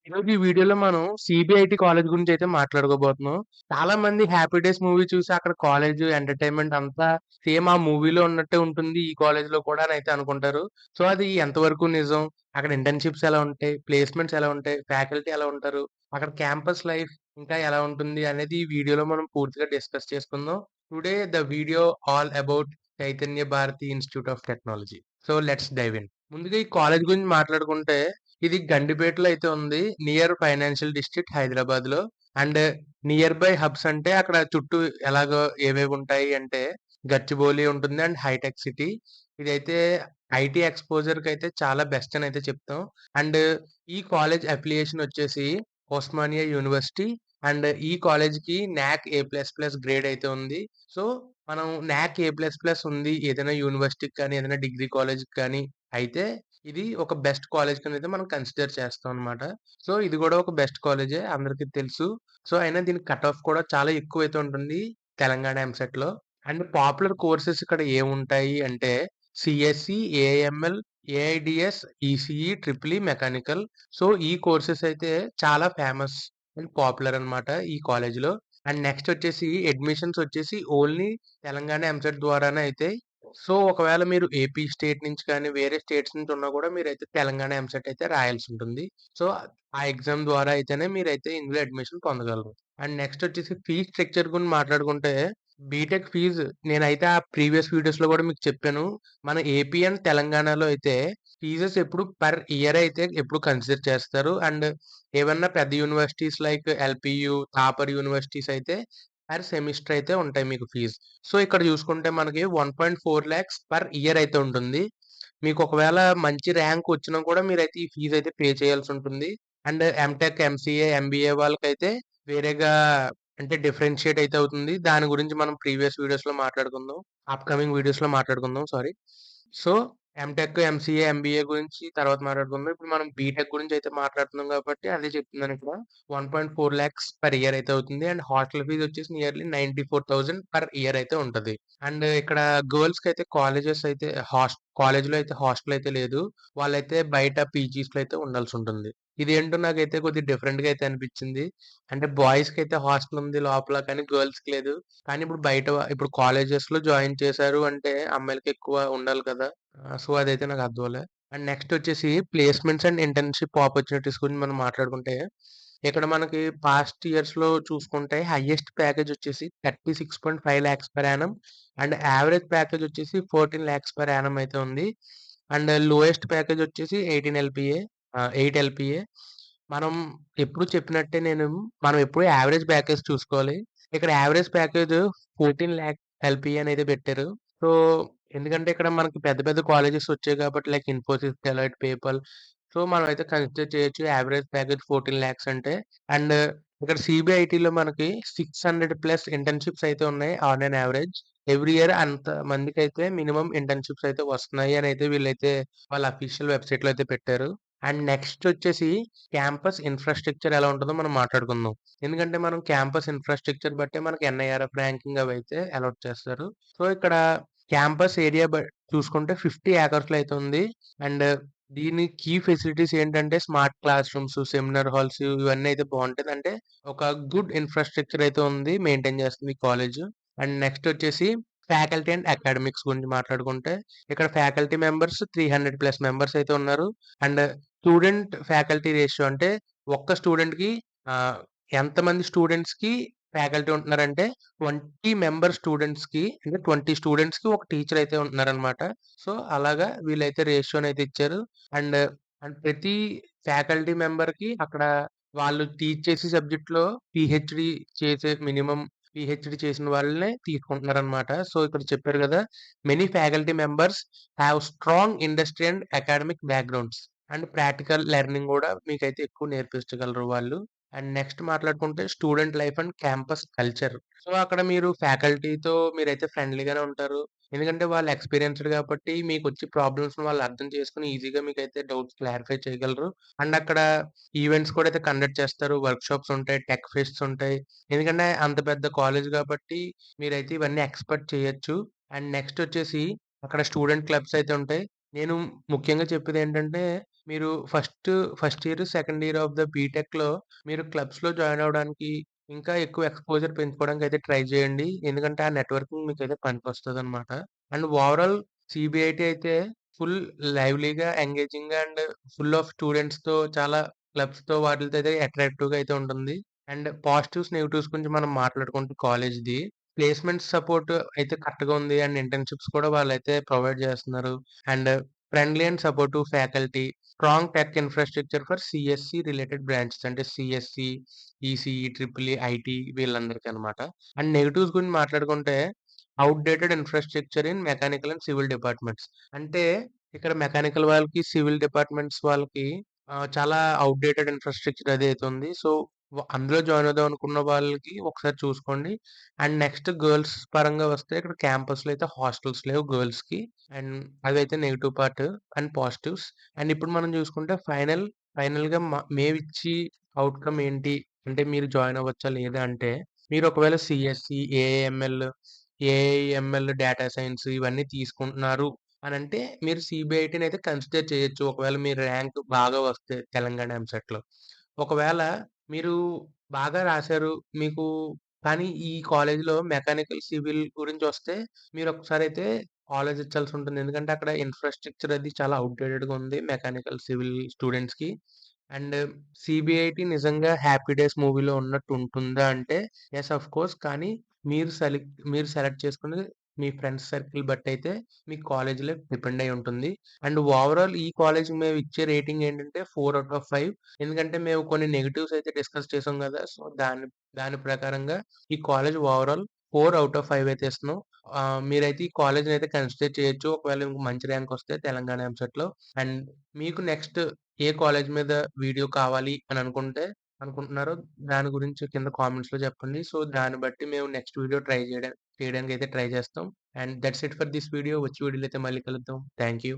ఈరోజు ఈ వీడియోలో మనం సీబీఐటీ కాలేజ్ గురించయితే మాట్లాడుకోబోతున్నాం. చాలా మంది 'హ్యాపీ డేస్' మూవీ చూసి అక్కడ కాలేజు ఎంటర్‌టైన్‌మెంట్ అంతా సేమ్ ఆ మూవీలో ఉన్నట్టే ఉంటుంది ఈ కాలేజ్‌లో కూడా అనయితే అనుకుంటారు. సో, అది ఎంతవరకు నిజం? అక్కడ ఇంటర్న్‌షిప్స్ ఎలా ఉంటాయి? ప్లేస్‌మెంట్స్ ఎలా ఉంటాయి? ఫ్యాకల్టీ ఎలా ఉంటారు? అక్కడ క్యాంపస్ లైఫ్ ఇంకా ఎలా ఉంటుంది? అనేది ఈ వీడియోలో మనం పూర్తిగా డిస్కస్ చేసుకుందాం. Today the video all about Chaitanya Bharathi institute of technology. So, let's dive in. ముందుగా ఈ కాలేజ్ గురించి మాట్లాడుకుంటే ఇది గండిపేటలో అయితే ఉంది. నియర్ ఫైనాన్షియల్ డిస్ట్రిక్ట్ హైదరాబాద్‌లో. అండ్ నియర్ బై హబ్స్ అంటే అక్కడ చుట్టూ ఎలాగో ఏవేవుంటాయి అంటే గచ్చిబౌలి ఉంటుంది అండ్ హైటెక్ సిటీ. ఇదైతే ఐటీ ఎక్స్‌పోజర్‌కైతే చాలా బెస్ట్ అని అయితే చెప్తాం. అండ్ ఈ కాలేజ్ అఫిలియేషన్ వచ్చేసి ఉస్మానియా యూనివర్సిటీ. అండ్ ఈ కాలేజ్‌కి నాక్ ఏ ప్లస్ ప్లస్ గ్రేడ్ అయితే ఉంది. సో, మనం నాక్ ఏ ప్లస్ ప్లస్ ఉంది ఏదైనా యూనివర్సిటీకి కానీ, ఏదైనా డిగ్రీ కాలేజ్‌కి కానీ అయితే ఇది ఒక బెస్ట్ కాలేజ్ కిందైతే మనం కన్సిడర్ చేస్తాం అనమాట. సో, ఇది గూడా ఒక బెస్ట్ కాలేజే అందరికి తెలుసు. సో, అయినా దీనికి కట్ ఆఫ్ కూడా చాలా ఎక్కువైతే ఉంటుంది తెలంగాణ ఎంసెట్‌లో. అండ్ పాపులర్ కోర్సెస్ ఇక్కడ ఏముంటాయి అంటే CSC, AIML, AIDS, ECE, triple E, mechanical. So, ఈ కోర్సెస్ అయితే చాలా ఫేమస్ అండ్ పాపులర్ అనమాట ఈ కాలేజ్‌లో. అండ్ నెక్స్ట్ వచ్చేసి అడ్మిషన్స్ వచ్చేసి ఓన్లీ తెలంగాణ ఎంసెట్ ద్వారానే అయితాయి. సో, ఒకవేళ మీరు ఏపీ స్టేట్ నుంచి కానీ, వేరే స్టేట్స్ నుంచి ఉన్నా కూడా మీరైతే తెలంగాణ ఎంసెట్ అయితే రాయాల్సుంటుంది. సో, ఆ ఎగ్జామ్ ద్వారా అయితేనే మీరైతే ఇందులో అడ్మిషన్ పొందగలరు. అండ్ నెక్స్ట్ వచ్చేసి ఫీజ్ స్ట్రక్చర్ గురించి మాట్లాడుకుంటే, బీటెక్ ఫీజు నేనైతే ఆ ప్రీవియస్ వీడియోస్‌లో కూడా మీకు చెప్పాను. మన ఏపీ అండ్ తెలంగాణలో అయితే ఫీజెస్ ఎప్పుడు పర్ ఇయర్ అయితే ఎప్పుడు కన్సిడర్ చేస్తారు. అండ్ ఏవన్నా పెద్ద universities like LPU, Thapar universities అయితే పర్ సెమిస్టర్ అయితే ఉంటాయి మీకు ఫీజ్. సో, ఇక్కడ చూసుకుంటే మనకి 1.4 లాక్స్ పర్ ఇయర్ అయితే ఉంటుంది. మీకు ఒకవేళ మంచి ర్యాంక్ వచ్చినా కూడా మీరైతే ఈ ఫీజ్ అయితే పే చేయాల్సుంటుంది. అండ్ ఎంటెక్, ఎంసీఏ, ఎంబీఏ వాళ్ళకైతే వేరేగా అంటే డిఫరెన్షియేట్ అయితే అవుతుంది. దాని గురించి మనం ప్రీవియస్ వీడియోస్‌లో మాట్లాడుకుందాం. అప్‌కమింగ్ వీడియోస్‌లో మాట్లాడుకుందాం. Sorry. So, MTech, MCA, MBA గురించి తర్వాత మాట్లాడుకుందాం. ఇప్పుడు మనం బీటెక్ గురించి అయితే మాట్లాడుతున్నాం కాబట్టి అదే చెప్తున్నానిక్కడ. 1.4 లాక్స్ పర్ ఇయర్ అయితే అవుతుంది. అండ్ హాస్టల్ ఫీజ్ వచ్చేసి నియర్లీ 94,000 పర్ ఇయర్ అయితే ఉంటది. అండ్ ఇక్కడ గర్ల్స్‌కైతే కాలేజెస్ అయితే కాలేజ్‌లో అయితే హాస్టల్ అయితే లేదు. వాళ్ళైతే బయట పీజీస్‌లో అయితే ఉండాల్సుంటుంది. ఇదేంటో నాకైతే కొద్దిగా డిఫరెంట్‌గా అయితే అనిపిచ్చింది. అంటే బాయ్స్‌కైతే హాస్టల్ ఉంది లోపల కానీ గర్ల్స్‌కి లేదు. కానీ ఇప్పుడు కాలేజెస్‌లో జాయిన్ చేశారు అంటే అమ్మాయిలకి ఎక్కువ ఉండాలి కదా! సో, అదైతే నాకు అర్థం అవ్వలే. అండ్ నెక్స్ట్ వచ్చేసి ప్లేస్‌మెంట్స్ అండ్ ఇంటర్న్‌షిప్ ఆపర్చునిటీస్ గురించి మనం మాట్లాడుకుంటే, ఇక్కడ మనకి పాస్ట్ ఇయర్స్‌లో చూసుకుంటే హైయెస్ట్ ప్యాకేజ్ వచ్చేసి 36.5 lakhs per annum. And average package వచ్చేసి 14 లాక్స్ పర్ యానమ్ అయితే ఉంది. అండ్ లోయెస్ట్ ప్యాకేజ్ వచ్చేసి 8 ఎల్‌పీఏ. మనం ఎప్పుడు చెప్పినట్టే మనం ఎప్పుడు యావరేజ్ ప్యాకేజ్ చూసుకోవాలి. ఇక్కడ యావరేజ్ ప్యాకేజ్ 14 లాక్ ఎల్‌పీఏ అనయితే పెట్టారు. సో, ఎందుకంటే ఇక్కడ మనకి పెద్ద పెద్ద కాలేజెస్ వచ్చాయి కాబట్టి like Infosys, Deloitte, PayPal. So, మనం అయితే కన్సిడర్ చేయొచ్చు యావరేజ్ ప్యాకేజ్ 14 లాక్స్ అంటే. అండ్ ఇక్కడ సీబీఐటీలో మనకి 600 ప్లస్ ఇంటర్న్‌షిప్స్ అయితే ఉన్నాయి on N average. Every year అంత మందికైతే మినిమమ్ ఇంటర్న్‌షిప్స్ అయితే వస్తున్నాయి అనయితే వీళ్ళైతే వాళ్ళ అఫీషియల్ వెబ్‌సైట్‌లో అయితే పెట్టారు. అండ్ నెక్స్ట్ వచ్చేసి క్యాంపస్ ఇన్‌ఫ్రాస్ట్రక్చర్ ఎలా ఉంటదో మనం మాట్లాడుకుందాం. ఎందుకంటే మనం క్యాంపస్ ఇన్‌ఫ్రాస్ట్రక్చర్ బట్టే మనకి ఎన్ఐఆర్ఎఫ్ ర్యాంకింగ్ అవైతే అలాట్ చేస్తారు. సో, ఇక్కడ క్యాంపస్ ఏరియా చూసుకుంటే 50 ఏకర్స్‌లో అయితే ఉంది. అండ్ దీని కీ ఫెసిలిటీస్ ఏంటంటే smart class rooms, seminar halls ఇవన్నీ అయితే బావుంటది. అంటే ఒక గుడ్ ఇన్‌ఫ్రాస్ట్రక్చర్ అయితే ఉంది. మెయింటైన్ చేస్తుంది ఈ కాలేజు. అండ్ నెక్స్ట్ వచ్చేసి ఫ్యాకల్టీ అండ్ అకాడమిక్స్ గురించి మాట్లాడుకుంటే, ఇక్కడ ఫ్యాకల్టీ మెంబర్స్ 300 ప్లస్ మెంబర్స్ అయితే ఉన్నారు. అండ్ స్టూడెంట్ ఫ్యాకల్టీ రేషియో అంటే ఒక్క స్టూడెంట్‌కి ఆహ్, ఎంతమంది స్టూడెంట్స్‌కి ఫ్యాకల్టీ ఉంటున్నారంటే 20 మెంబర్ స్టూడెంట్స్‌కి అంటే 20 స్టూడెంట్స్‌కి ఒక టీచర్ అయితే ఉంటున్నారనమాట. సో, అలాగా వీళ్ళైతే రేషియోనైతే ఇచ్చారు. అండ్, అండ్ ప్రతి ఫ్యాకల్టీ మెంబర్‌కి అక్కడ వాళ్ళు టీచ్ చేసే సబ్జెక్ట్‌లో పీహెచ్‌డీ పీహెచ్‌డీ చేసిన వాళ్ళనే తీసుకుంటున్నారనమాట. సో, ఇక్కడ చెప్పారు గదా! Many faculty members have strong industry and academic backgrounds. And practical learning గూడా మీకైతే ఎక్కువ నేర్పించగలరు వాళ్ళు. అండ్ నెక్స్ట్ మాట్లాడుకుంటే student life and campus culture. So, అక్కడ మీరు ఫ్యాకల్టీతో మీరైతే ఫ్రెండ్లీగానే ఉంటారు. ఎందుకంటే వాళ్ళు ఎక్స్‌పీరియన్స్‌డ్ కాబట్టి మీకొచ్చే ప్రాబ్లమ్స్‌ని వాళ్ళు అర్థం చేసుకొని ఈజీగా మీకైతే డౌట్స్ క్లారిఫై చేయగలరు. అండ్ అక్కడ ఈవెంట్స్ కూడా అయితే కండక్ట్ చేస్తారు. వర్క్‌షాప్స్ ఉంటాయి. టెక్ ఫెస్ట్స్ ఉంటాయి. ఎందుకంటే అంత పెద్ద కాలేజ్ గాబట్టి మీరైతే ఇవన్నీ ఎక్స్‌పెక్ట్ చేయొచ్చు. అండ్ నెక్స్ట్ వచ్చేసి అక్కడ స్టూడెంట్ క్లబ్స్ అయితే ఉంటాయి. నేను ముఖ్యంగా చెప్పేదేంటంటే మీరు first year, second year of the బీటెక్‌లో మీరు క్లబ్స్‌లో జాయిన్ అవ్వడానికి, ఇంకా ఎక్కువ ఎక్స్‌పోజర్ పెంచుకోవడానికైతే ట్రై చేయండి. ఎందుకంటే ఆ నెట్వర్కింగ్ మీకైతే పనికొస్తదనమాట. అండ్ ఓవరాల్ సీబీఐటీ అయితే ఫుల్ లైవ్లీగా, ఎంగేజింగ్‌గా అండ్ ఫుల్ ఆఫ్ స్టూడెంట్స్‌తో చాలా క్లబ్స్‌తో వాటిలతో అయితే అట్రాక్టివ్‌గా అయితే ఉంటుంది. అండ్ పాజిటివ్స్, నెగెటివ్స్ గురించి మనం మాట్లాడుకుంటే కాలేజ్‌ది. ప్లేస్‌మెంట్ సపోర్ట్ అయితే కరెక్ట్‌గా ఉంది. అండ్ ఇంటర్న్‌షిప్స్ కూడా వాళ్ళైతే ప్రొవైడ్ చేస్తున్నారు. And friendly and supportive faculty, strong tech infrastructure for CSC related branches అంటే CSC, ECE, triple E, IT వీళ్ళందరికనమాట. అండ్ నెగెటివ్స్ గురించి మాట్లాడుకుంటే outdated infrastructure in mechanical and civil departments. అంటే ఇక్కడ మెకానికల్ వాళ్ళకి, సివిల్ డిపార్ట్‌మెంట్స్ వాళ్ళకి చాలా ఔట్‌డేటెడ్ ఇన్‌ఫ్రాస్ట్రక్చర్ అదైతే ఉంది. సో, అందులో జాయిన్ అవుదాం అనుకున్న వాళ్ళకి ఒకసారి చూసుకోండి. అండ్ నెక్స్ట్ గర్ల్స్ పరంగా వస్తే ఇక్కడ క్యాంపస్‌లో అయితే హాస్టల్స్ లేవు గర్ల్స్‌కి. అండ్ అదైతే negative part. And positives. And ఇప్పుడు మనం చూసుకుంటే ఫైనల్‌గా మేమిచ్చి ఔట్‌కమ్ ఏంటి? అంటే మీరు జాయిన్ అవ్వచ్చా? లేదా? అంటే మీరు ఒకవేళ సీఎస్‌సి, ఏఐఎంఎల్, డేటా సైన్స్ ఇవన్నీ తీసుకుంటున్నారు అనంటే మీరు సీబీఐటీని అయితే కన్సిడర్ చేయొచ్చు. ఒకవేళ మీ ర్యాంక్ బాగా వస్తే తెలంగాణ ఎంసెట్‌లో. ఒకవేళ మీరు బాగా రాసారు. మీకు కానీ ఈ కాలేజ్‌లో మెకానికల్, సివిల్ గురించొస్తే మీరొకసారయితే ఆలోచించాల్సుంటుంది. ఎందుకంటే అక్కడ ఇన్‌ఫ్రాస్ట్రక్చర్ అది చాలా ఔట్‌డేటెడ్‌గా ఉంది. మెకానికల్, సివిల్ స్టూడెంట్స్‌కి. అండ్ సీబీఐటీ నిజంగా 'హ్యాపీ డేస్' మూవీలో ఉన్నట్టు ఉంటుందా అంటే యెస్ ఆఫ్‌కోర్స్. కానీ మీరు సెలెక్ట్ చేసుకున్నది మీ ఫ్రెండ్స్ సర్కిల్ బట్టయితే మీ కాలేజ్ లైఫ్ డిపెండ్ అయ్యి ఉంటుంది. అండ్ ఓవరాల్ ఈ కాలేజ్‌కి మేమిచ్చే రేటింగ్ ఏంటంటే 4 ఔట్ ఆఫ్ 5. ఎందుకంటే మేము కొన్ని నెగెటివ్స్ అయితే డిస్కస్ చేసాం గదా! సో, దాని దాని ప్రకారంగా ఈ కాలేజ్ ఓవరాల్ 4 ఔట్ ఆఫ్ 5 అయితే ఇస్తున్నాం. మీరైతే ఈ కాలేజ్‌నైతే కన్సిడర్ చేయొచ్చు. ఒకవేళ మీకు మంచి ర్యాంక్ వస్తే తెలంగాణ ఎంసెట్‌లో. అండ్ మీకు నెక్స్ట్ ఏ కాలేజ్ మీద వీడియో కావాలి అని అనుకుంటున్నారో దాని గురించి కింద కామెంట్స్‌లో చెప్పండి. సో, దాన్ని బట్టి మేము నెక్స్ట్ వీడియో చేయడానికైతే ట్రై చేస్తాం. And thoughts it for this video. వచ్చే వీడియోలో అయితే మళ్ళీ కలుద్దాం. Thank you.